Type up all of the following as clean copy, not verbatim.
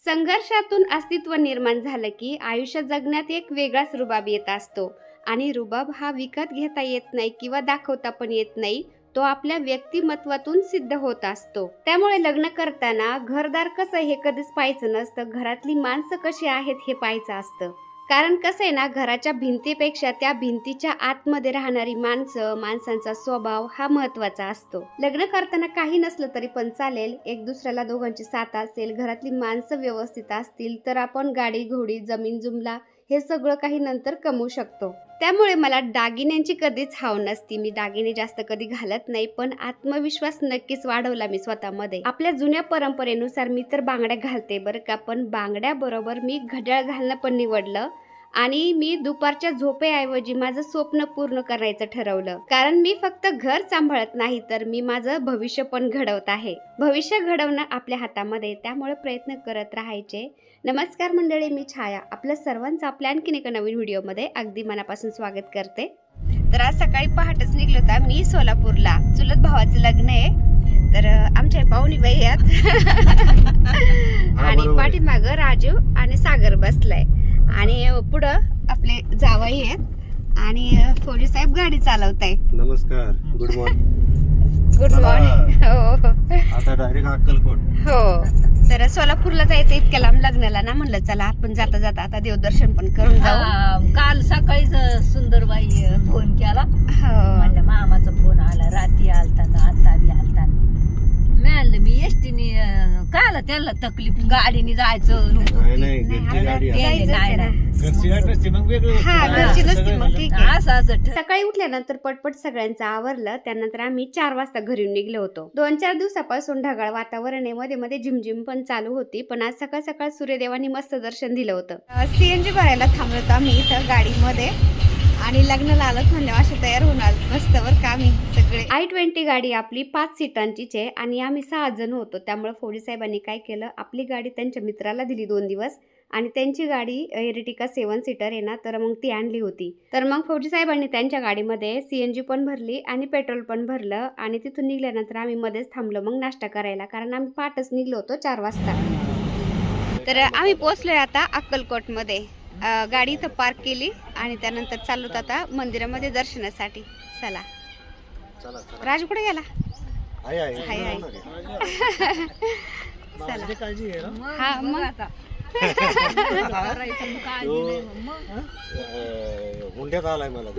संघर्षातून अस्तित्व निर्माण झालं की आयुष्य जगण्यात एक वेगळाच रुबाब येत असतो आणि रुबाब हा विकत घेता येत नाही किंवा दाखवता पण येत नाही. तो आपल्या व्यक्तिमत्वातून सिद्ध होत असतो. त्यामुळे लग्न करताना घरदार कसं हे कधीच पाहायचं नसतं, घरातली माणसं कशी आहेत हे पाहायचं असतं. कारण कसं आहे ना, घराच्या भिंतीपेक्षा त्या भिंतीच्या आतमध्ये राहणारी माणसांचा स्वभाव हा महत्वाचा असतो. लग्न करताना काही नसलं तरी पण चालेल, एक दुसऱ्याला दोघांची साथ असेल, घरातली माणसं व्यवस्थित असतील तर आपण गाडी घोडी जमीन जुमला हे सगळं काही नंतर कमवू शकतो. त्यामुळे मला दागिन्यांची कधीच हाव नसती. मी दागिने जास्त कधी घालत नाही, पण आत्मविश्वास नक्कीच वाढवला मी स्वतःमध्ये. आपल्या जुन्या परंपरेनुसार मी तर बांगड्या घालते बरं का, पण बांगड्याबरोबर मी घड्याळ घालणं पण निवडलं आणि मी दुपारच्या झोपेऐवजी माझं स्वप्न पूर्ण करायचं ठरवलं. कारण मी फक्त घर सांभाळत नाही, तर मी माझं भविष्य पण घडवत आहे. भविष्य घडवणं आपल्या हातामध्ये, त्यामुळे प्रयत्न करत राहायचे. नमस्कार मंडळी, मी छाया. आपल्या सर्वांचं आपल्या आणखीन एका नवीन व्हिडिओमध्ये अगदी मनापासून स्वागत करते. तर आज सकाळी पहाटच निघलो होता मी सोलापूरला. चुलत भावाचं लग्न आहे, तर आमच्या पाहुणीबाई आहेत आणि पाठीमागं राजू आणि सागर बसलाय आणि पुढं आपले जावई आहेत आणि फौजी साहेब गाडी चालवताय. नमस्कार, गुड मॉर्निंग. Good morning. हो आता डायरेक्ट अक्कलकोट. हो, तर सोलापूरला जायचं इतक्या लांब लग्नाला ना, म्हणलं चला आपण जाता जाता आता देवदर्शन पण करून जाऊ. काल सकाळीच सुंदरबाई फोन केला, हो म्हणलं मामाचा फोन आला, रात्री आलता ना आता बी आलता. म्हणलं मी एसटीने कायला त्याला तकलीफ, गाडीने जायचं. नाही घरची गाडी आहे. जायचंच आहे ना. घरची गाडी नसते मग वेगळं. हा, घरची नसती मग ठीक आहे. असं सकाळी उठल्यानंतर पटपट सगळ्यांचं आवरलं. त्यानंतर आम्ही 4 वाजता घरी निघलो होतो. 2-4 दिवसापासून ढगाळ वातावरण आहे, मध्ये मध्ये झिमझिम पण चालू होती, पण आज सकाळ सकाळ सूर्यदेवानी मस्त दर्शन दिलं होतं. सीएनजी भरायला थांबलो होतो आम्ही इथं गाडीमध्ये आणि लग्नाला आलोच म्हणले असे तयार होऊन आलो मस्त बरं का. आम्ही सगळे i20 गाडी आपली 5 सीटांचीच आहे आणि आम्ही 6 जण होतो. त्यामुळे फौजी साहेबांनी काय केलं, आपली गाडी त्यांच्या मित्राला दिली 2 दिवस आणि त्यांची गाडी एर्टिगा 7 सीटर आहे ना, तर मग ती आणली होती. तर मग फौजी साहेबांनी त्यांच्या गाडीमध्ये सीएनजी पण भरली आणि पेट्रोल पण भरलं आणि तिथून निघल्यानंतर आम्ही मध्येच थांबलो मग नाश्ता करायला, कारण आम्ही पाठच निघलो होतो 4 वाजता. तर आम्ही पोहोचलोय आता अक्कलकोटमध्ये. गाडी इथं पार्क केली आणि त्यानंतर चाललो आता मंदिरामध्ये दर्शनासाठी. चला. राजू कुठे गेला? आहे हाय हाय. चला. हा मग हुंड्यात आलाय मला.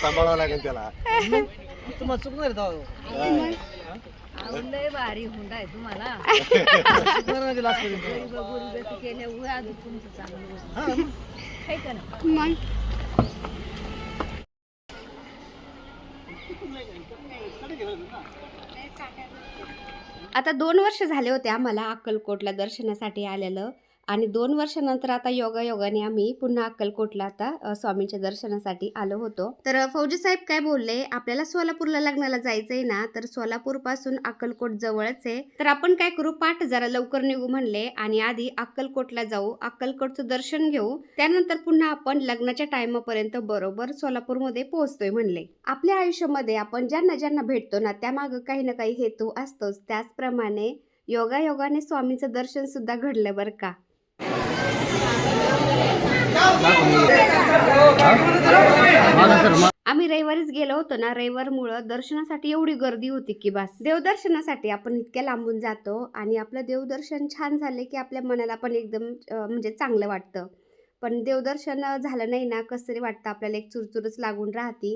सांभाळावं लागेल त्याला. तुम्हाला चुकणार लय भारी हुंडा आहे तुम्हाला. मग आता 2 वर्ष झाले होते आम्हाला अक्कलकोटला दर्शनासाठी आलेलं आणि 2 वर्षानंतर आता योगायोगाने आम्ही पुन्हा अक्कलकोटला आता स्वामींच्या दर्शनासाठी आलो होतो. तर फौजी साहेब काय बोलले, आपल्याला सोलापूरला लग्नाला जायचंय ना, तर सोलापूर पासून अक्कलकोट जवळच आहे, तर आपण काय करू, पाठ जरा लवकर निघू म्हणले आणि आधी अक्कलकोटला जाऊ, अक्कलकोटचं दर्शन घेऊ, त्यानंतर पुन्हा आपण लग्नाच्या टाइमापर्यंत बरोबर सोलापूरमध्ये पोहोचतोय म्हणले. आपल्या आयुष्यामध्ये आपण ज्यांना ज्यांना भेटतो ना, त्यामागं काही ना काही हेतू असतोच. त्याचप्रमाणे योगायोगाने स्वामींचं दर्शन सुद्धा घडलं बरं का. आम्ही रविवारीच गेलो होतो ना, रविवारमुळं दर्शनासाठी एवढी गर्दी होती की बस. देवदर्शनासाठी आपण इतक्या लांबून जातो आणि आपलं देवदर्शन छान झाले की आपल्या मनाला पण एकदम म्हणजे चांगलं वाटतं. पण देवदर्शन झालं नाही ना, कसं तरी वाटतं, आपल्याला एक चुरचुरच लागून राहते.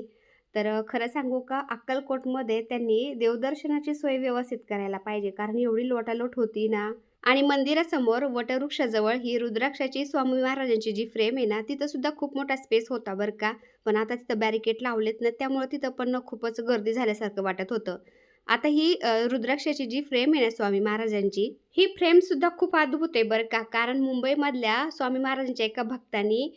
तर खरं सांगू का, अक्कलकोटमध्ये त्यांनी देवदर्शनाची सोय व्यवस्थित करायला पाहिजे, कारण एवढी लोटालोट होती ना. आणि मंदिरासमोर वटवृक्षाजवळ ही रुद्राक्षाची स्वामी महाराजांची जी फ्रेम आहे ना, तिथं सुद्धा खूप मोठा स्पेस होता बरं का. पण आता तिथं बॅरिकेड लावलेत ना, त्यामुळे तिथं पण खूपच गर्दी झाल्यासारखं वाटत होतं. आता ही रुद्राक्षाची जी फ्रेम आहे ना स्वामी महाराजांची, ही फ्रेम सुद्धा खूप अद्भुत आहे बरं का. कारण मुंबईमधल्या स्वामी महाराजांच्या एका भक्तांनी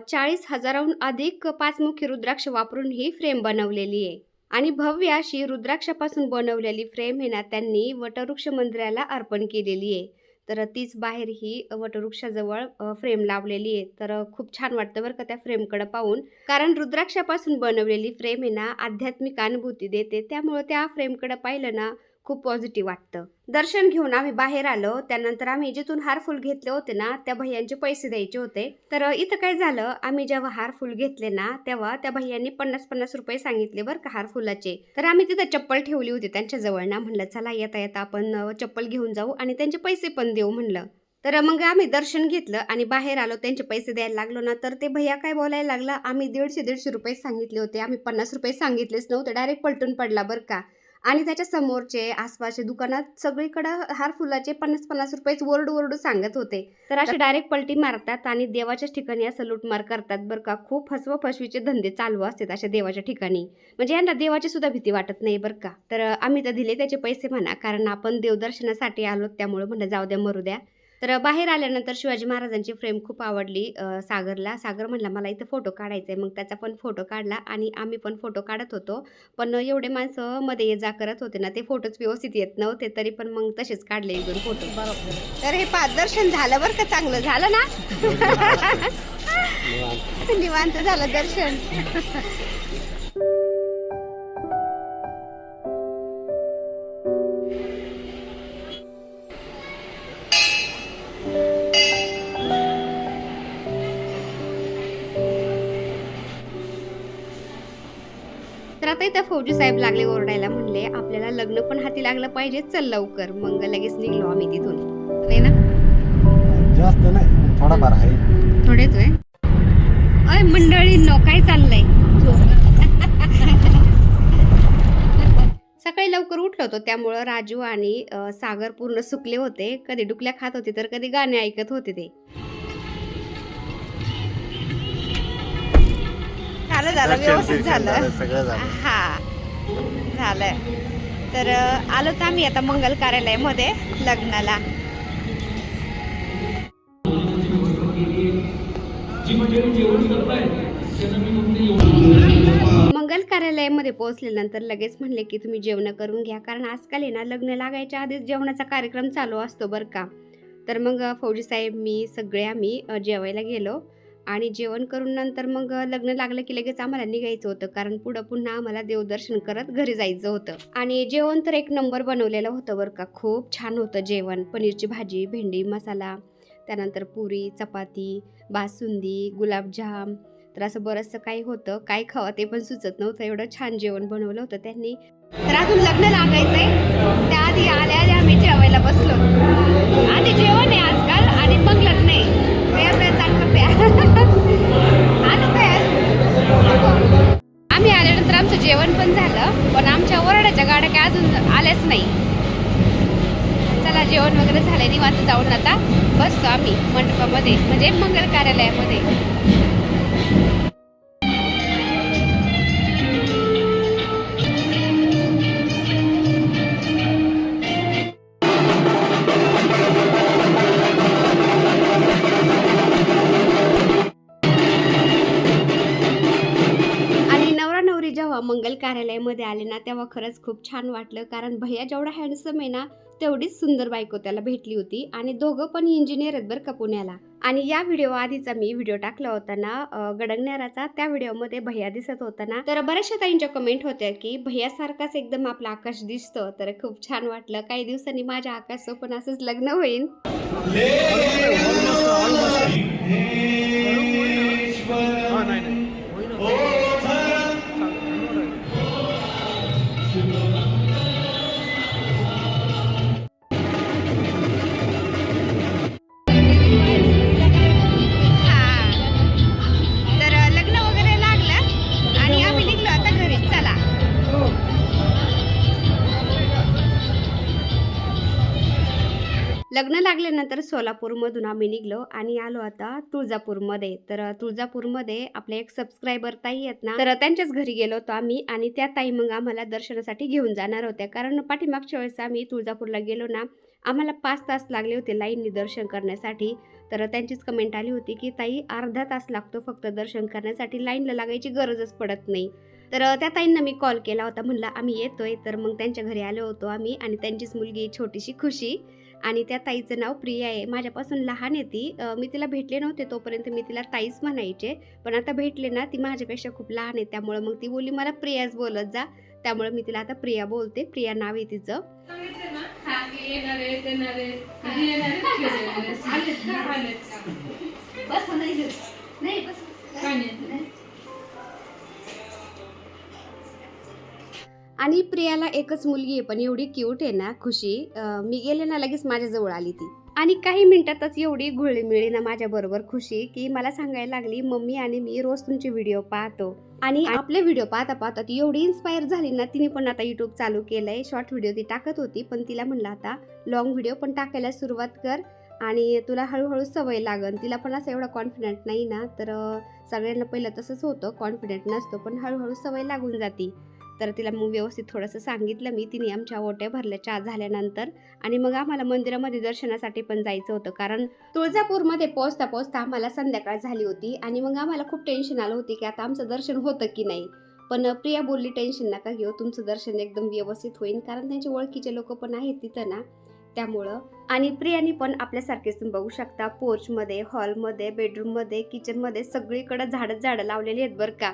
40,000हून अधिक 5 मुखी रुद्राक्ष वापरून ही फ्रेम बनवलेली आहे आणि भव्य अशी रुद्राक्षापासून बनवलेली फ्रेम आहे ना, त्यांनी वटवृक्ष मंदिराला अर्पण केलेली आहे. तर तीच बाहेर ही वटवृक्षाजवळ फ्रेम लावलेली आहे. तर खूप छान वाटतं बरं का त्या फ्रेमकडे पाहून, कारण रुद्राक्षापासून बनवलेली फ्रेम आहे ना, आध्यात्मिक अनुभूती देते. त्यामुळे त्या फ्रेमकडे पाहिलं ना, खूप पॉझिटिव्ह वाटतं. दर्शन घेऊन आम्ही बाहेर आलो. त्यानंतर आम्ही जिथून हार फुल घेतले होते ना त्या भैयांचे पैसे द्यायचे होते. तर इथं काय झालं, आम्ही जेव्हा हार फुल घेतले ना तेव्हा त्या भैयांनी 50-50 रुपये सांगितले बरं का हार फुलाचे. तर आम्ही तिथं चप्पल ठेवली होती त्यांच्या जवळ ना, म्हणलं चला येता येता आपण चप्पल घेऊन जाऊ आणि त्यांचे पैसे पण देऊ म्हणलं. तर मग आम्ही दर्शन घेतलं आणि बाहेर आलो, त्यांचे पैसे द्यायला लागलो ना तर ते भैया काय बोलायला लागला, आम्ही 150-150 रुपये सांगितले होते, आम्ही 50 रुपये सांगितलेच नव्हते. डायरेक्ट पलटून पडला बरं का. आणि त्याच्या समोरचे आसपासचे दुकानात सगळीकडं हार फुलाचे 50-50 रुपयेच ओरडू सांगत होते. तर असे डायरेक्ट पलटी मारतात आणि देवाच्याच ठिकाणी असं लूटमार करतात बरं का. खूप फसवेचे धंदे चालू असतात अशा देवाच्या ठिकाणी. म्हणजे यांना देवाची सुद्धा भीती वाटत नाही बरं का. तर आम्ही तर दिले त्याचे पैसे म्हणा, कारण आपण देवदर्शनासाठी आलो त्यामुळे म्हणलं जाऊ द्या मरू द्या. तर बाहेर आल्यानंतर शिवाजी महाराजांची फ्रेम खूप आवडली सागरला. सागर म्हणला मला इथं फोटो काढायचा आहे. मग त्याचा पण फोटो काढला आणि आम्ही पण फोटो काढत होतो. पण एवढे माणसं मध्ये ये जा करत होते ना, ते फोटोच व्यवस्थित येत नव्हते. तरी पण मग तसेच काढले 1-2 फोटो. तर हे दर्शन झालं बरं का, चांगलं झालं ना. निवांत झालं दर्शन. तर आता इथं फौजी साहेब लागले ओरडायला, म्हणले आपल्याला लग्न पण हाती लागलं पाहिजे, चल लवकर. मग लगेच निघलो आम्ही तिथून. नाही ना, जास्त नाही, थोडाफार आहे. थोडेच आहे. अय मंडळींनो, काय चाललंय? सकाळी लवकर उठलो होतो त्यामुळं राजू आणि सागर पूर्ण सुकले होते. कधी डुकल्या खात होते तर कधी गाणे ऐकत होते. ते झालं व्यवस्थित झालं. सगळं झालं. हा झालं. तर आलो तर आम्ही आता मंगल कार्यालयामध्ये लग्नाला. मंगल कार्यालयामध्ये पोहोचल्यानंतर लगेच म्हणले की तुम्ही जेवण करून घ्या, कारण आजकाल आहे ना लग्न लागायच्या आधीच जेवणाचा कार्यक्रम चालू असतो बरं का. तर मग फौजी साहेब मी सगळे आम्ही जेवायला गेलो आणि जेवण करून नंतर मग लग्न लागलं की लगेच आम्हाला निघायचं होतं, कारण पुढं पुन्हा आम्हाला देवदर्शन करत घरी जायचं होतं. आणि जेवण तर 1 नंबर बनवलेलं होतं बरं का. खूप छान होतं जेवण. पनीरची भाजी, भेंडी मसाला, त्यानंतर पुरी, चपाती, बासुंदी, गुलाबजाम. तर असं बरंचसं काही होतं. काय खावं ते पण सुचत नव्हतं, एवढं छान जेवण बनवलं होतं त्यांनी. तर अजून लग्न लागायचंय, त्याआधी आल्या आम्ही जेवायला बसलो. आधी जेवण आहे आजकाल आणि मग लग्न आहे. चांगलं प्या. आलो काय आम्ही आल्यानंतर आमचं जेवण पण झालं, पण आमच्या वराडाच्या गाड्या काय अजून आल्याच नाही. चला जेवण वगैरे झालंय, निवांत जाऊन आता बसतो आम्ही मंडपामध्ये, म्हणजे मंगल कार्यालयामध्ये. मंगल कार्यालयामध्ये आले ना तेव्हा खरंच खूप छान वाटलं, कारण भैया जेवढा हँडसम आहे ना तेवढीच सुंदर बायको त्याला भेटली होती. आणि दोघं पण इंजिनियर आहेत बरं का पुण्याला. आणि या व्हिडिओ आधीचा मी व्हिडिओ टाकला होता ना गडगण्याराचा, त्या व्हिडिओमध्ये भैया दिसत होता ना, तर बऱ्याचशा ताईंच्या कमेंट होत्या की भैयासारखाच एकदम आपला आकाश दिसतो. तर खूप छान वाटलं. काही दिवसांनी माझ्या आकाशचं पण असंच लग्न होईल. लग्न लागल्यानंतर सोलापूरमधून आम्ही निघलो आणि आलो आता तुळजापूरमध्ये. तर तुळजापूरमध्ये आपले एक सबस्क्रायबर ताई आहेत ना, तर त्यांच्याच घरी गेलो होतो आम्ही. आणि त्या ताई मग आम्हाला दर्शनासाठी घेऊन जाणार होत्या, कारण पाठीमागच्या वेळेस आम्ही तुळजापूरला गेलो ना, आम्हाला 5 तास लागले होते लाईननी दर्शन करण्यासाठी. तर त्यांचीच कमेंट आली होती की ताई अर्धा तास लागतो फक्त दर्शन करण्यासाठी, लाईनला लागायची गरजच पडत नाही. तर त्या ताईंना मी कॉल केला होता, म्हणलं आम्ही येतोय. तर मग त्यांच्या घरी आलो होतो आम्ही, आणि त्यांचीच मुलगी छोटीशी खुशी, आणि त्या ताईचं नाव प्रिया आहे. माझ्यापासून लहान आहे ती. मी तिला भेटले नव्हते तोपर्यंत मी तिला ताईच म्हणायचे, पण आता भेटले ना ती माझ्यापेक्षा खूप लहान आहे, त्यामुळे मग ती बोलली मला प्रियाच बोलत जा. त्यामुळे मी तिला आता प्रिया बोलते. प्रिया नाव आहे तिचं. आणि प्रियाला एकच मुलगी आहे, पण एवढी क्यूट आहे ना खुशी. मी गेले ना लगेच माझ्या जवळ आली ती आणि काही मिनिटातच एवढी घुळली मिळली ना माझ्या बरोबर खुशी की मला सांगायला लागली, मम्मी आणि मी रोज तुमचे व्हिडिओ पाहतो. आणि आपले व्हिडिओ पाहता पाहता ती एवढी इन्स्पायर झाली ना, तिने पण आता युट्यूब चालू केलंय. शॉर्ट व्हिडिओ ती टाकत होती, पण तिला म्हणलं आता लॉंग व्हिडिओ पण टाकायला सुरुवात कर आणि तुला हळूहळू सवय लागन. तिला पण असं एवढा कॉन्फिडंट नाही ना, तर सगळ्यांना पहिलं तसंच होतं, कॉन्फिडंट नसतो, पण हळूहळू सवय लागून जाती. तर तिला मग व्यवस्थित थोडंसं सांगितलं मी. तिने आमच्या ओट्या भरल्या चहा झाल्यानंतर आणि मग आम्हाला मंदिरामध्ये दर्शनासाठी पण जायचं होतं, कारण तुळजापूरमध्ये पोहोचता पोहोचता आम्हाला संध्याकाळ झाली होती आणि मग आम्हाला खूप टेन्शन आलं होती की आता आमचं दर्शन होतं की नाही. पण प्रिया बोलली, टेन्शन नका घेऊ, तुमचं दर्शन एकदम व्यवस्थित होईल, कारण त्यांचे ओळखीचे लोक पण आहेत तिथं ना, त्यामुळं. आणि प्रियानी पण आपल्यासारखेच तुम्ही बघू शकता, पोर्चमध्ये, हॉलमध्ये, बेडरूममध्ये, किचनमध्ये सगळीकडे झाडं लावलेली आहेत बरं का.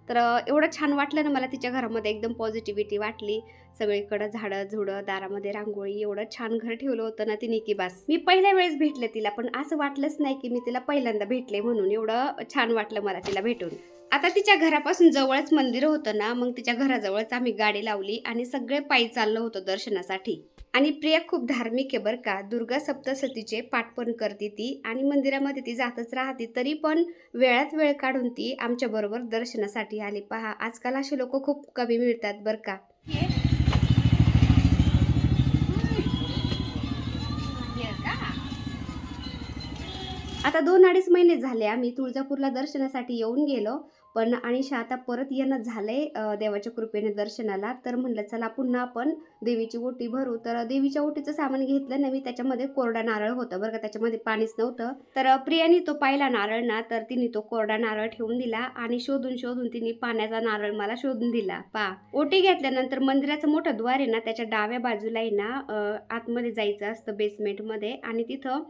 तर एवढं छान वाटलं ना मला तिच्या घरामध्ये, एकदम पॉझिटिव्हिटी वाटली. सगळीकडं झाडं झुडं, दारामध्ये रांगोळी, एवढं छान घर ठेवलं होतं ना तिने की बस. मी पहिल्या वेळेस भेटले तिला, पण असं वाटलंच नाही की मी तिला पहिल्यांदा भेटले म्हणून. एवढं छान वाटलं मला तिला भेटून. आता तिच्या घरापासून जवळच मंदिर होतं ना, मग तिच्या घराजवळच आम्ही गाडी लावली आणि सगळे पायी चाललो होतो दर्शनासाठी. आणि प्रिया खूप धार्मिक आहे बरं का. दुर्गा सप्तशतीचे पाठ पण करते ती आणि मंदिरामध्ये ती जातच राहते, तरी पण वेळात वेळ काढून ती आमच्या बरोबर दर्शनासाठी आली. पहा, आजकाल असे लोक खूप कमी मिळतात बरं का. आता 2-2.5 महिने झाले आम्ही तुळजापूरला दर्शनासाठी येऊन गेलो, पण आणि आता परत येणं झालंय देवाच्या कृपेने दर्शनाला. तर म्हणलं चला पुन्हा आपण देवीची ओटी भरू. तर देवीच्या ओटीचं सामान घेतलं ना मी, त्याच्यामध्ये कोरडा नारळ होता बरं का, त्याच्यामध्ये पाणीच नव्हतं. तर प्रियाने तो पाहिला नारळ ना, तर तिने तो कोरडा नारळ ठेवून दिला आणि शोधून शोधून तिने पाण्याचा नारळ मला शोधून दिला. ओटी घेतल्यानंतर मंदिराचं मोठं द्वार आहे ना, त्याच्या डाव्या बाजूला आहे ना आतमध्ये जायचं असतं बेसमेंटमध्ये, आणि तिथं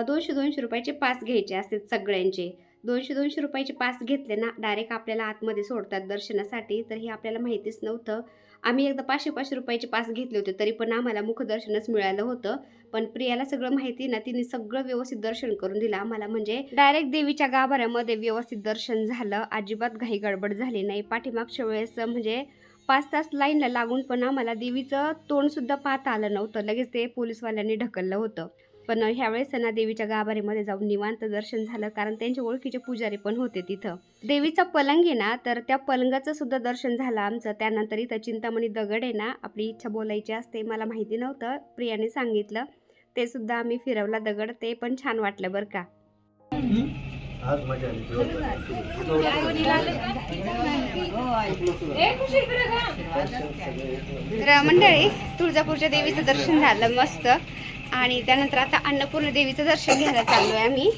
200-200 रुपयाचे पास घ्यायचे असतात सगळ्यांचे. 200-200 रुपयाचे पास घेतले ना, डायरेक्ट आपल्याला आतमध्ये सोडतात दर्शनासाठी. तर हे आपल्याला माहितीच नव्हतं. आम्ही एकदा 500-500 रुपयाचे पास घेतले होते, तरी पण आम्हाला मुखदर्शनच मिळालं होतं. पण प्रियाला सगळं माहिती ना, तिने सगळं व्यवस्थित दर्शन करून दिलं आम्हाला. म्हणजे डायरेक्ट देवीच्या गाभाऱ्यामध्ये व्यवस्थित दर्शन झालं, अजिबात घाई गडबड झाली नाही. पाठीमागच्या वेळेस म्हणजे 5 तास लाईनला लागून पण आम्हाला देवीचं तोंडसुद्धा पाहता आलं नव्हतं, लगेच ते पोलीसवाल्यांनी ढकललं होतं. पण ह्यावेळेस ना देवीच्या गाभाऱ्यामध्ये जाऊन निवांत दर्शन झालं, कारण त्यांचे ओळखीचे पुजारी पण होते तिथं. देवीचा पलंग आहे ना, तर त्या पलंगाचं सुद्धा दर्शन झालं आमचं. त्यानंतर इथं चिंतामणी दगड आहे ना, आपली इच्छा बोलायची असते, मला माहिती नव्हतं, प्रियाने सांगितलं, ते सुद्धा आम्ही फिरवला दगड, ते पण छान वाटलं बरं का. तर मंडळी, तुळजापूरच्या देवीचं दर्शन झालं मस्त, आणि त्यानंतर आता अन्नपूर्ण देवीचं दर्शन घ्यायला चाललोय आम्ही.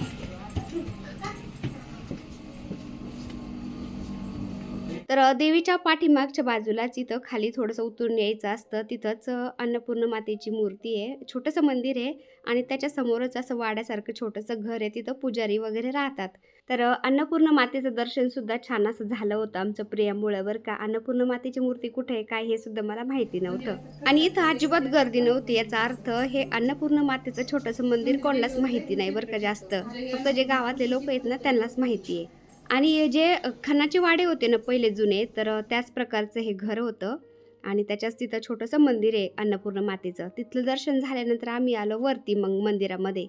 तर देवीच्या पाठीमागच्या बाजूलाच इथं खाली थोडंसं उतरून यायचं असतं, तिथंच अन्नपूर्ण मातेची मूर्ती आहे. छोटंसं मंदिर आहे आणि त्याच्या समोरच असं वाड्यासारखं छोटंसं घर आहे, तिथं पुजारी वगैरे राहतात. तर अन्नपूर्ण मातेचं दर्शन सुद्धा छान असं झालं होतं आमचं प्रियामुळं बरं का. अन्नपूर्ण मातेची मूर्ती कुठे आहे काय हे सुद्धा मला माहिती नव्हतं, आणि इथं अजिबात गर्दी नव्हती. याचा अर्थ हे अन्नपूर्ण मातेचं छोटंसं मंदिर कोणालाच माहिती नाही बरं का जास्त, फक्त जे गावातले लोक आहेत ना त्यांनाच माहिती आहे. आणि जे खणाचे वाडे होते ना पहिले जुने, तर त्याच प्रकारचं हे घर होतं आणि त्याच्याच तिथं छोटंसं मंदिर आहे अन्नपूर्ण मातेचं. तिथलं दर्शन झाल्यानंतर आम्ही आलो वरती मग मंदिरामध्ये,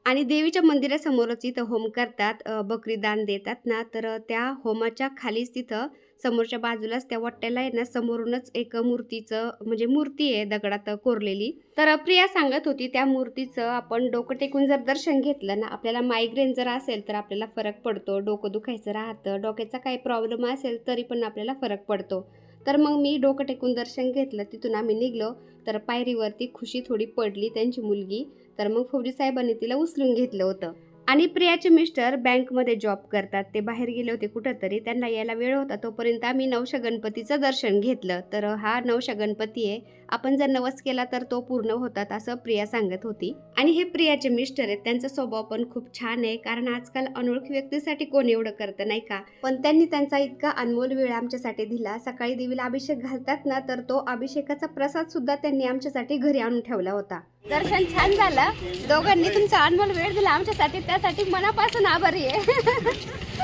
आणि देवीच्या मंदिरासमोरच इथं होम करतात, बकरी दान देतात ना, तर त्या होमाच्या खालीच तिथं समोरच्या बाजूलाच त्या वट्ट्याला आहे ना, समोरूनच एक मूर्तीचं म्हणजे मूर्ती आहे दगडात कोरलेली. तर प्रिया सांगत होती त्या मूर्तीचं आपण डोकं टेकून जर दर्शन घेतलं ना, आपल्याला मायग्रेन जर असेल तर आपल्याला फरक पडतो, डोकं दुखायचं राहतं, डोक्याचा काही प्रॉब्लेम असेल तरी पण आपल्याला फरक पडतो. तर मग मी डोकं टेकून दर्शन घेतलं, तिथून आम्ही निघलो. तर पायरीवरती खुशी थोडी पडली, त्यांची मुलगी, तर मग फौजी साहेबांनी तिला उचलून घेतलं होतं. आणि प्रियाचे मिस्टर बँकमध्ये जॉब करतात, ते बाहेर गेले होते कुठंतरी, त्यांना यायला वेळ होता, तोपर्यंत आम्ही नवशा गणपतीचं दर्शन घेतलं. तर हा नवशा गणपती आहे आपण जर नवस केला तर तो पूर्ण होतात असं प्रिया सांगत होती. आणि हे प्रियाचे मिस्टर आहेत, त्यांचा स्वभाव पण खूप छान आहे, कारण आजकाल अनोळखी व्यक्तीसाठी कोण एवढं करतं नाही का. पण त्यांनी त्यांचा इतका अनमोल वेळ आमच्यासाठी दिला. सकाळी देवीला अभिषेक घालतात ना, तर तो अभिषेकाचा प्रसाद सुद्धा त्यांनी आमच्यासाठी घरी आणून ठेवला होता. दर्शन छान झालं. दोघांनी तुमचा अनमोल वेळ दिला आमच्यासाठी, त्यासाठी मनापासून आभारी आहे.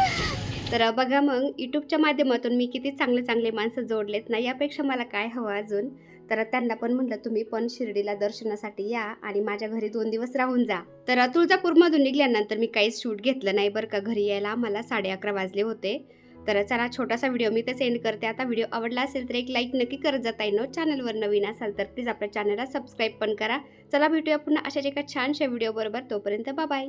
तर बघा मग यूट्यूबच्या माध्यमातून मी किती चांगले चांगले माणसं जोडलेत ना, यापेक्षा मला काय हवं अजून. तर त्यांना पण म्हटलं तुम्ही पण शिर्डीला दर्शनासाठी या आणि माझ्या घरी 2 दिवस राहून जा. तर तुळजापूरमधून निघाल्यानंतर मी काहीच शूट घेतलं नाही बरं का. घरी यायला आम्हाला 11:30 वाजले होते. तर चला छोटासा व्हिडिओ मी ते सेंड करते. आता व्हिडिओ आवडला असेल तर एक लाईक नक्की करत जाता येईल. चॅनलवर नवीन असाल तर प्लीज आपल्या चॅनलला सबस्क्राईब पण करा. चला भेटूया पुन्हा अशाच एका छानशा व्हिडिओ बरोबर. तोपर्यंत बाय बाय.